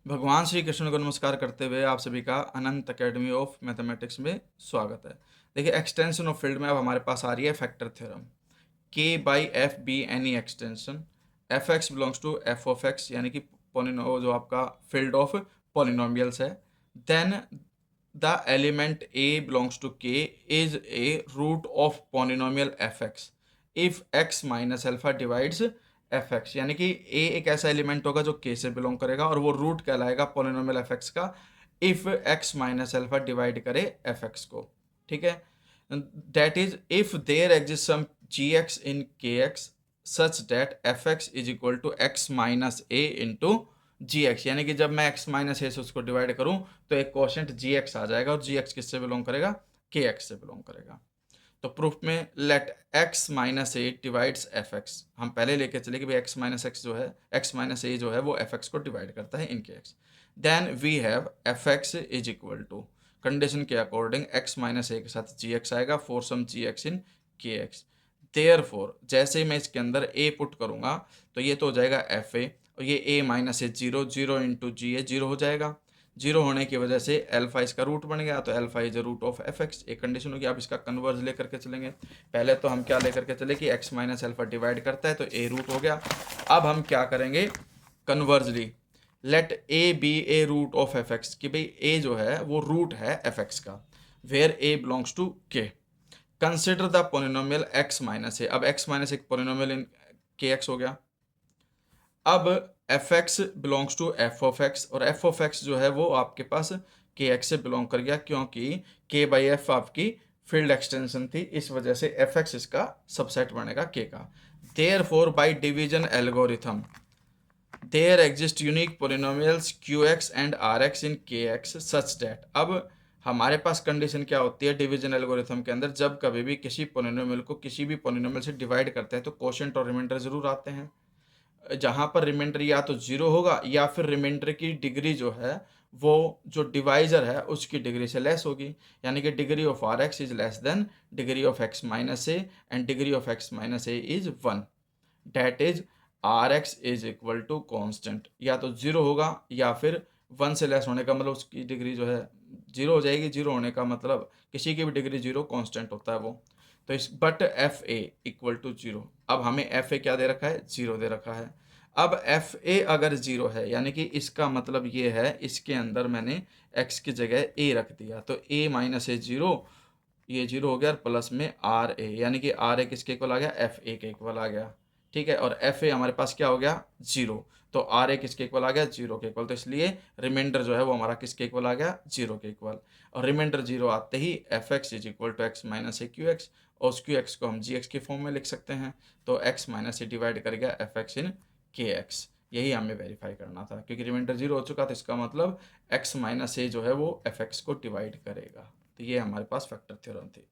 भगवान श्री कृष्ण को नमस्कार करते हुए आप सभी का अनंत एकेडमी ऑफ मैथमेटिक्स में स्वागत है। देखिए, एक्सटेंशन ऑफ फील्ड में अब हमारे पास आ रही है factor theorem. K by F be any extension, F X belongs to F of X, यानी कि पोलिनो जो आपका फील्ड ऑफ पोलिनोमियल्स है। Then the element A belongs to K is a root of polynomial F X if X minus alpha divides F X, यानी कि ए एक ऐसा एलिमेंट होगा जो के से बिलोंग करेगा और वो रूट कहलाएगा पोलिनोमियल एफ एक्स का if X minus alpha divide करे एफ एक्स को। ठीक है, that is if there exist some ji x in K X such that F x is equal to X minus A into G X, यानी कि जब मैं x minus ए से उसको डिवाइड करूं तो एक क्वोशंट जी एक्स आ जाएगा और जी एक्स किससे बिलोंग करेगा? के एक्स से बिलोंग करेगा। तो प्रूफ में let x minus a divides F x, हम पहले लेके चले कि भाई एक्स माइनस एक्स जो है, एक्स माइनस ए जो है वो एफ एक्स को डिवाइड करता है इनके x. Then we have f x is equal to, condition के अकॉर्डिंग एक्स माइनस ए के साथ जी एक्स आएगा for some ji x in K x. There four जैसे ही मैं इसके अंदर ए पुट करूंगा तो ये तो हो जाएगा एफ ए, और ये ए माइनस ए जीरो, जीरो इंटू जी ए जीरो हो जाएगा। जीरो होने की वजह से एल्फा इसका रूट बन गया, तो alpha is root of F x. एक कंडीशन होगी, आप इसका कन्वर्ज लेकर के चलेंगे। पहले तो हम क्या लेकर के चले कि एक्स माइनस एल्फा डिवाइड करता है तो ए रूट हो गया। अब हम क्या करेंगे? Conversely let A be a root of F X, कि भाई ए जो है वो रूट है एफ एक्स का, where A belongs to K. Consider the polynomial X minus A, अब एक्स माइनस एक पोलिनोमियल इन के एक्स हो गया। अब F X belongs to F of X, और एफ ऑफ एक्स जो है वो आपके पास के एक्स से बिलोंग कर गया, क्योंकि के बाई एफ आपकी फील्ड एक्सटेंशन थी, इस वजह से एफ एक्स इसका सबसेट बनेगा के का। Therefore by division algorithm there exist unique polynomials Q X and R X in K X such that. अब हमारे पास कंडीशन क्या होती है डिवीजन एल्गोरिथम के अंदर? जब कभी भी किसी पोलिनोमियल को किसी भी पोलिनोमियल से डिवाइड करते हैं तो कोशेंट और रिमाइंडर जरूर आते हैं, जहाँ पर रिमाइंडर या तो जीरो होगा या फिर रिमाइंडर की डिग्री जो है वो जो डिवाइजर है उसकी डिग्री से लेस होगी, यानी कि degree of r x is less than degree of x minus a and degree of x minus a is one. That is r x is equal to constant, या तो zero होगा या फिर one से less होने का मतलब उसकी डिग्री जो है जीरो हो जाएगी। जीरो होने का मतलब किसी की भी डिग्री जीरो, कॉन्स्टेंट होता है वो। तो इस but f a equal to zero, अब हमें एफ ए क्या दे रखा है? जीरो दे रखा है। अब एफ ए अगर जीरो है यानी कि इसका मतलब ये है इसके अंदर मैंने एक्स की जगह ए रख दिया, तो ए माइनस ए जीरो, ये जीरो हो गया, प्लस में आर ए, यानी कि आर ए किसके इक्वल आ गया? एफ ए के इक्वल आ गया। ठीक है, और एफ ए हमारे पास क्या हो गया? जीरो। तो आर ए किसके इक्वल आ गया? जीरो के इक्वल। तो इसलिए रिमाइंडर जो है वो हमारा किसके इक्वल आ गया? जीरो के इक्वल। और रिमाइंडर जीरो आते ही F x is equal to X minus A Q X, और उस क्यू एक्स को हम जी एक्स के फॉर्म में लिख सकते हैं। तो एक्स माइनस ए डिवाइड कर गया F x in K x. यही हमें वेरीफाई करना था, क्योंकि रिमाइंडर जीरो हो चुका था, इसका मतलब एक्स माइनस ए जो है वो एफ एक्स को डिवाइड करेगा। तो ये हमारे पास फैक्टर थ्योरम थी।